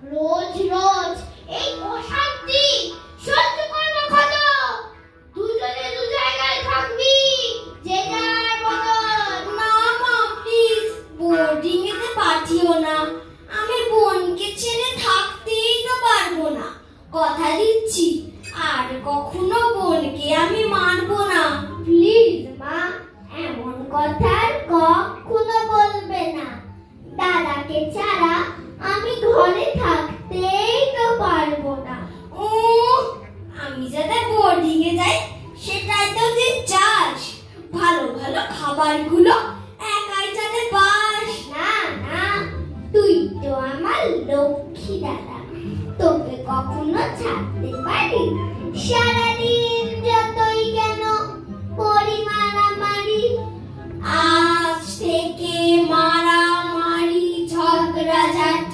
রোজ রোজ এই অশান্তি সহ্য করবো কত? দুজনে দু জায়গায় থাকবি, যে যার মতন। না মা, প্লিজ বোর্ডিং এতে পাঠিও না। আমি বোনকে ছেড়ে থাকতেই তো পারবো না। কথা দিচ্ছি আর কখনো বোনকে আমি মারবো না। প্লিজ মা, এমন কথা আর কখনো বলবে না। দাদাকে ছাড়া আমি ঘরে থাকতেই তো পারবো না। ও, আমি যাতে বোর্ডিং এ যাই সেটাই তো তুই চাস। ভালো ভালো খাবারগুলো একাই যাতে পাস। না না, তুই তো আমার লক্ষ্মী দাদা, তোকে কখনো ছাড়তে পারি? সারাদিন